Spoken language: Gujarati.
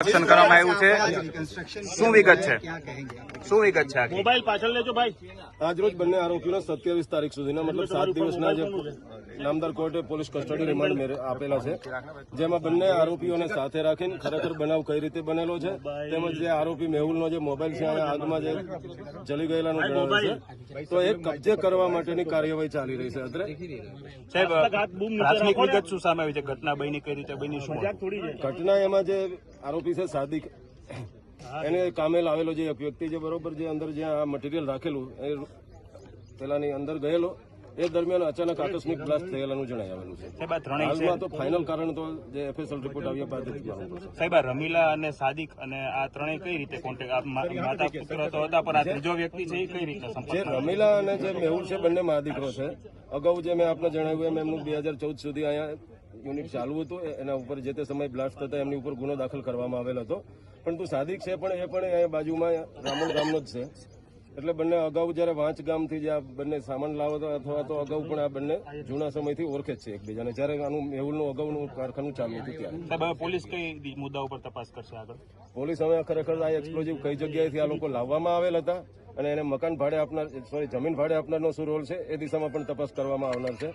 રિકન્સ્ટ્રક્શન કરવામાં આવ્યું છે। શું વિગત છે? શું વિગત છે? મોબાઈલ પાછળ લેજો ભાઈ। આજરોજ બંને આરોપીઓને 27 તારીખ સુધીના મતલબ 7 દિવસના જે નામદાર કોર્ટે પોલીસ કસ્ટડી રિમાન્ડ આપેલા છે, જેમાં બંને આરોપીઓને સાથે રાખીને ખરેખર બનાવ કઈ રીતે બનેલો છે તેમજ જે આરોપી મેહુલનો જે મોબાઈલ છે આગમાં જે જલી ગયેલાનું જણાવે છે, તો એ કબજે કરવા માટેની કાર્યવાહી ચાલી રહી છે। અત્રે સાહેબ, પ્રાથમિક વિગત શું સામે આવી છે? ઘટના બની કઈ રીતે બની? શું ઘટના એમાં જે આરોપી છે સાદિક, એને કામે લાવેલો જે એક વ્યક્તિ જે બરોબર જે અંદર જ્યાં આ મટીરિયલ રાખેલું એ પેલાની અંદર ગયેલો, એ દરમિયાન અચાનક આકસ્મિક બ્લાસ્ટ થયેલાનું જણાઈ આવેલું છે। હાલમાં તો ફાઇનલ કારણ તો જે FSL રિપોર્ટ આવ્યા બાદ જ જાણવું પડશે। સાહેબ, રમીલા અને સાદિક અને આ ત્રણેય કઈ રીતે કોન્ટેક્ટ? માતા પુત્ર તો હતા, પણ આ ત્રીજો વ્યક્તિ છે એ કઈ રીતે સંપર્ક? જે રમીલા અને જે મેહુલ છે બંને મા દીકરો છે। અગાઉ જે મેં આપને જણાવ્યું એમ એમનું 2014 સુધી અહીંયા યુનિટ ચાલુ હતું, એના ઉપર જે તે સમય બ્લાસ્ટ થતા એમની ઉપર ગુનો દાખલ કરવામાં આવેલ હતો। પરંતુ સાદિક છે પણ એ પણ અહીંયા બાજુમાં રામોલ ગામનો જ છે, એટલે બંને અગાઉ જયારે વાંચ ગામથી જે આ બંને સામાન લાવતો અથવા તો અગાઉ પણ આ બંને જૂના સમયથી ઓળખે જ છે એકબીજાને, જયારે આનું મેહુલનું અગાઉનું કારખાનું ચાલુ હતું ત્યારે। સાહેબ, પોલીસ કઈ મુદ્દા ઉપર તપાસ કરશે આગળ? પોલીસ હવે ખરેખર આ એક્સપ્લોઝિવ કઈ જગ્યાએથી આ લોકો લાવવામાં આવેલ હતા અને એને મકાન ભાડે આપનાર, સોરી જમીન ભાડે આપનારનો શું રોલ છે એ દિશામાં પણ તપાસ કરવામાં આવનાર છે।